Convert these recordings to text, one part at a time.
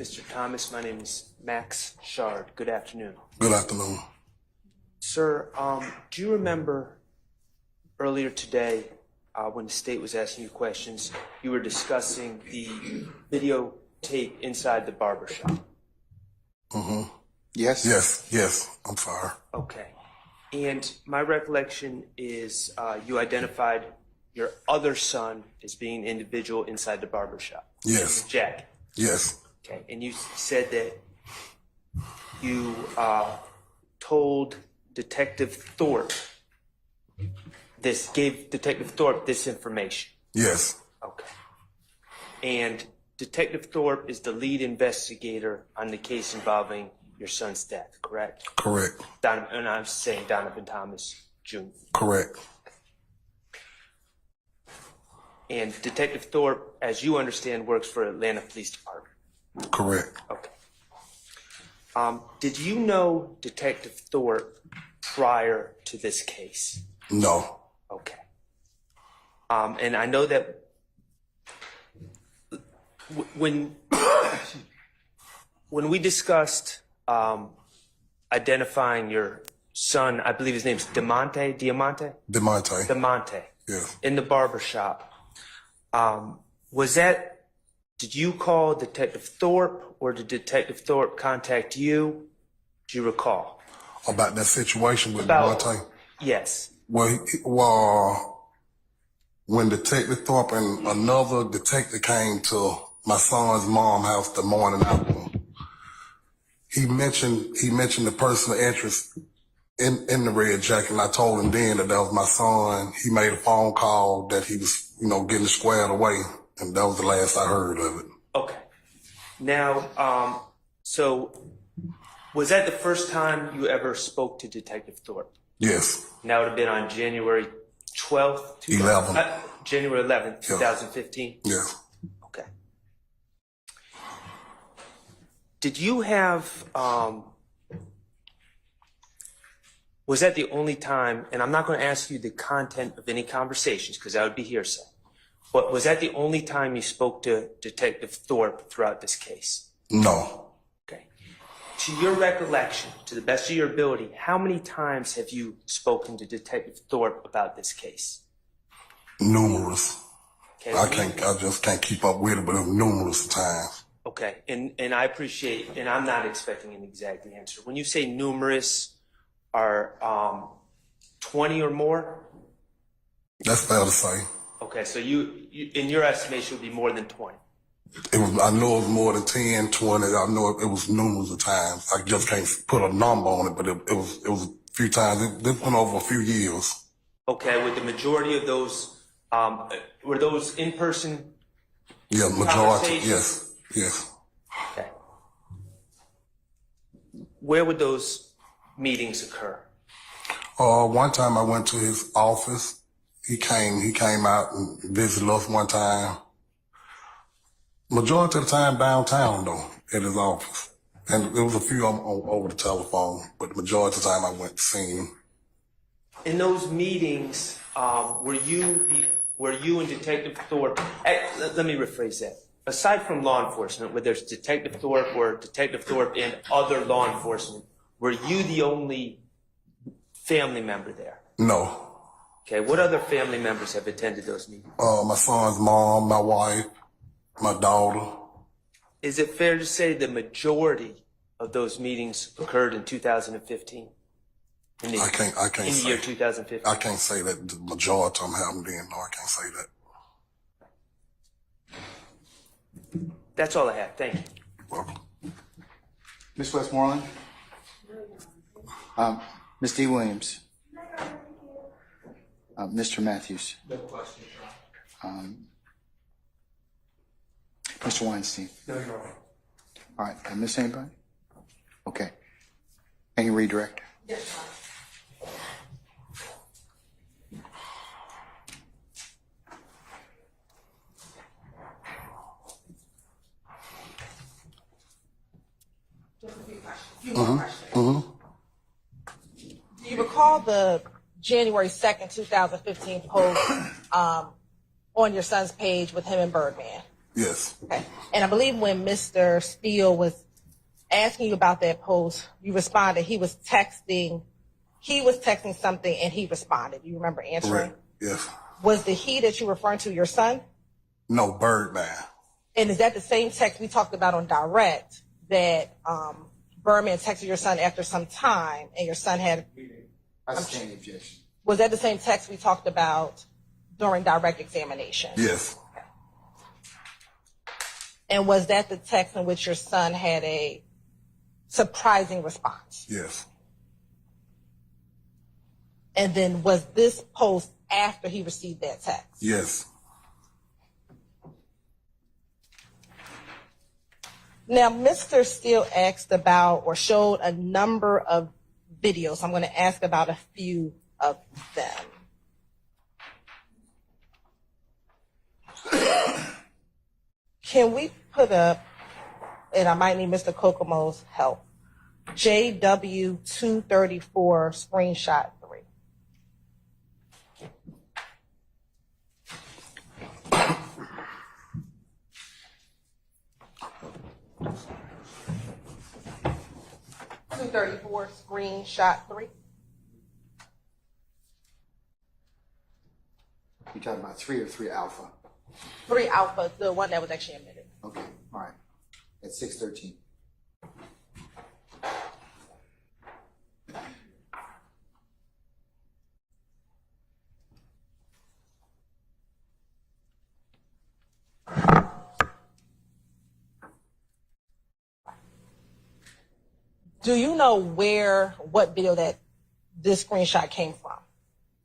Mr. Thomas. My name is Max Schardt. Good afternoon. Good afternoon. Sir, do you remember earlier today when the state was asking you questions, you were discussing the videotape inside the barbershop? Mm-hmm. Yes? Yes, I'm sorry. Okay. And my recollection is you identified your other son as being an individual inside the barbershop. Yes. Jack. Yes. Okay. And you said that you told Detective Thorpe gave Detective Thorpe this information. Yes. Okay. And Detective Thorpe is the lead investigator on the case involving your son's death, correct? Correct. And I'm saying Donovan Thomas Jr. Correct. And Detective Thorpe, as you understand, works for Atlanta Police Department. Correct. Okay. Did you know Detective Thorpe prior to this case? No. Okay. And I know that when we discussed identifying your son, I believe his name's Diamante. Yes. In the barbershop. Did you call Detective Thorpe or did Detective Thorpe contact you? Do you recall? About that situation with Diamante? Yes. Well, when Detective Thorpe and another detective came to my son's mom's house the morning after, he mentioned the personal interest in the red jacket, and I told him then that was my son. He made a phone call that he was, getting squared away, and that was the last I heard of it. Okay. Now, so was that the first time you ever spoke to Detective Thorpe? Yes. And that would have been on January 12th? 11th. January 11th, 2015? Yes. Okay. Did you have, was that the only time, and I'm not going to ask you the content of any conversations because that would be hearsay, but was that the only time you spoke to Detective Thorpe throughout this case? No. Okay. To your recollection, to the best of your ability, how many times have you spoken to Detective Thorpe about this case? Numerous. Okay. I just can't keep up with it, but it was numerous times. Okay, and I appreciate, and I'm not expecting an exact answer. When you say numerous, are 20 or more? That's fair to say. Okay, so you in your estimation, would be more than 20. I know it was more than 10, 20. I know it was numerous of times. I just can't put a number on it, but it was a few times. This went over a few years. Okay, with the majority of those, were those in person? Yeah, majority. Yes. Okay. Where would those meetings occur? One time I went to his office. He came out and visited us one time. Majority of the time downtown though, at his office. And there was a few of them over the telephone, but the majority of the time I went to see him. In those meetings, were you and Detective Thorpe, let me rephrase that. Aside from law enforcement, where there's Detective Thorpe or Detective Thorpe and other law enforcement, were you the only family member there? No. Okay, what other family members have attended those meetings? My son's mom, my wife, my daughter. Is it fair to say the majority of those meetings occurred in 2015? In the year 2015? I can't say that the majority of them happened then. No, I can't say that. That's all I have. Thank you. Welcome. Ms. Westmoreland? Ms. D. Williams? Mr. Matthews? No question, Mr. Weinstein? No, you're all right. All right, did I miss anybody? Okay. Can you redirect? Yes. Just a few questions. Do you recall the January 2nd, 2015 post on your son's page with him and Birdman? Yes. Okay. And I believe when Mr. Steele was asking you about that post, you responded he was texting something and he responded. Do you remember answering? Correct. Yes. Was the he that you're referring to your son? No, Birdman. And is that the same text we talked about on direct that Birdman texted your son after some time and your son had? I sustain the objection. Was that the same text we talked about during direct examination? Yes. And was that the text in which your son had a surprising response? Yes. And then was this post after he received that text? Yes. Now, Mr. Steele asked about or showed a number of videos. I'm going to ask about a few of them. Can we put up, and I might need Mr. Kokomo's help, JW234 screenshot 3. .234 screenshot 3. You talking about 3 or 3 alpha? 3 alpha, the one that was actually admitted. Okay, all right. At 6:13. Do you know what video that this screenshot came from?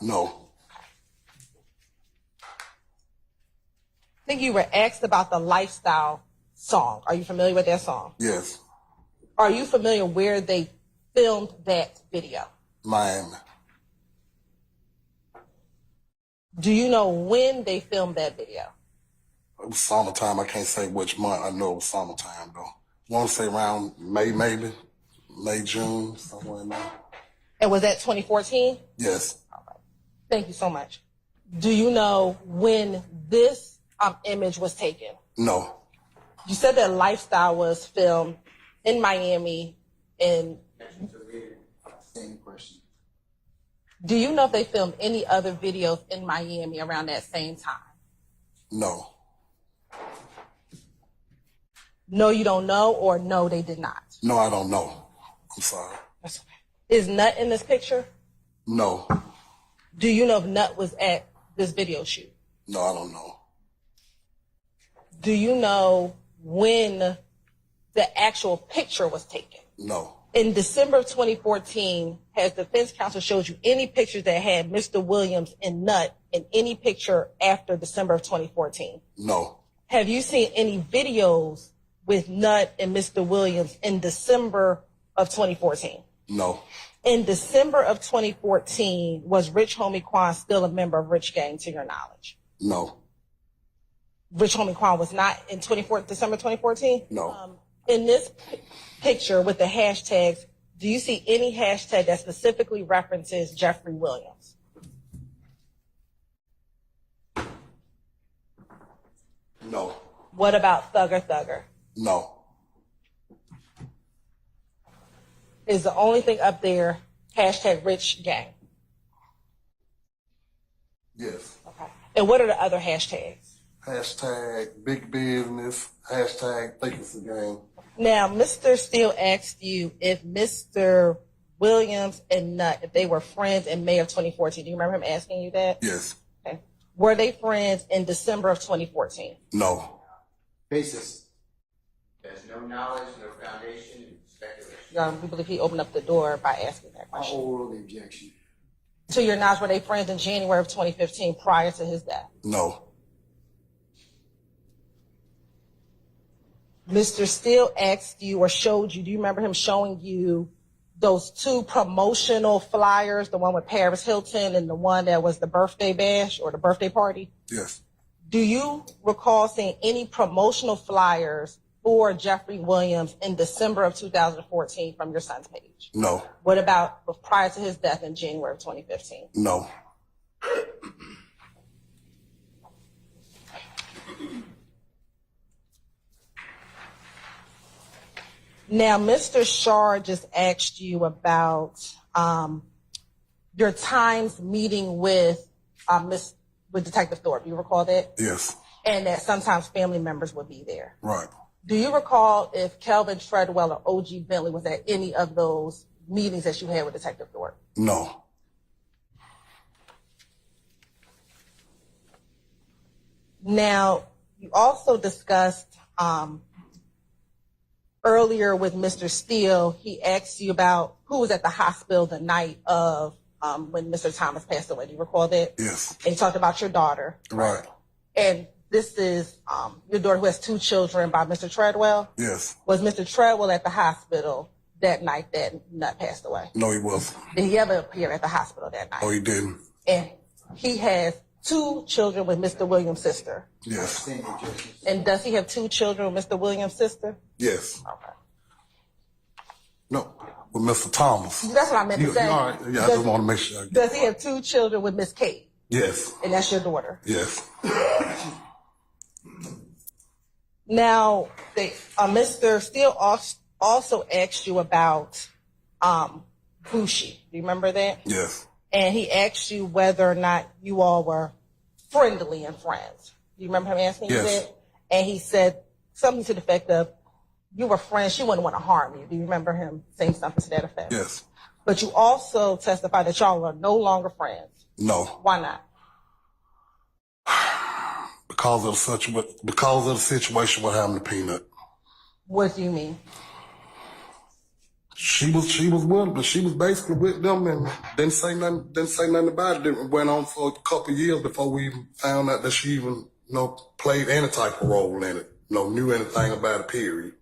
No. I think you were asked about the Lifestyle song. Are you familiar with that song? Yes. Are you familiar where they filmed that video? Miami. Do you know when they filmed that video? It was summertime. I can't say which month. I know it was summertime, though. I want to say around May, maybe. May, June, somewhere in there. And was that 2014? Yes. All right. Thank you so much. Do you know when this image was taken? No. You said that Lifestyle was filmed in Miami. And Same question. do you know if they filmed any other videos in Miami around that same time? No. No, you don't know, or no, they did not? No, I don't know. I'm sorry. That's okay. Is Nut in this picture? No. Do you know if Nut was at this video shoot? No, I don't know. Do you know when the actual picture was taken? No. In December of 2014, has defense counsel showed you any pictures that had Mr. Williams and Nut in any picture after December of 2014? No. Have you seen any videos with Nut and Mr. Williams in December of 2014? No. In December of 2014, was Rich Homie Quan still a member of Rich Gang, to your knowledge? No. Rich Homie Quan was not in December 2014? No. In this picture with the hashtags, do you see any hashtag that specifically references Jeffrey Williams? No. What about Thugger Thugger? No. Is the only thing up there hashtag Rich Gang? Yes. Okay. And what are the other hashtags? Hashtag big business. Hashtag think it's a game. Now, Mr. Steele asked you if Mr. Williams and Nut, if they were friends in May of 2014. Do you remember him asking you that? Yes. Okay. Were they friends in December of 2014? No. Basis. There's no knowledge, no foundation, and speculation. We believe he opened up the door by asking that I'll question. overrule the objection. To your knowledge, were they friends in January of 2015 prior to his death? No. Mr. Steele asked you or showed you, do you remember him showing you those 2 promotional flyers, the one with Paris Hylton and the one that was the birthday bash or the birthday party? Yes. Do you recall seeing any promotional flyers for Jeffrey Williams in December of 2014 from your son's page? No. What about prior to his death in January of 2015? No. Now, Mr. Schardt just asked you about your times meeting with Detective Thorpe. You recall that? Yes. And that sometimes family members would be there. Right. Do you recall if Kelvin Treadwell or O.G. Bentley was at any of those meetings that you had with Detective Thorpe? No. Now, you also discussed earlier with Mr. Steele, he asked you about who was at the hospital the night of when Mr. Thomas passed away. Do you recall that? Yes. And he talked about your daughter. Right. And this is your daughter who has 2 children by Mr. Treadwell. Yes. Was Mr. Treadwell at the hospital that night that Nut passed away? No, he wasn't. Did he ever appear at the hospital that night? Oh, he didn't. And he has 2 children with Mr. Williams' sister. Yes. And does he have 2 children with Mr. Williams' sister? Yes. Okay. No, with Mr. Thomas. That's what I meant to say. All right. Yeah, I just want to make sure. Does he have 2 children with Miss Kate? Yes. And that's your daughter? Yes. Now, Mr. Steele also asked you about Bushi. Do you remember that? Yes. And he asked you whether or not you all were friendly and friends. Do you remember him asking you Yes. that? And he said something to the effect of, you were friends, she wouldn't want to harm you. Do you remember him saying something to that effect? Yes. But you also testified that y'all are no longer friends. No. Why not? Because of the situation with having the peanut. What do you mean? She was with them, but she was basically with them and didn't say nothing about it. It went on for a couple of years before we even found out that she even, played any type of role in it. Knew anything about it, period.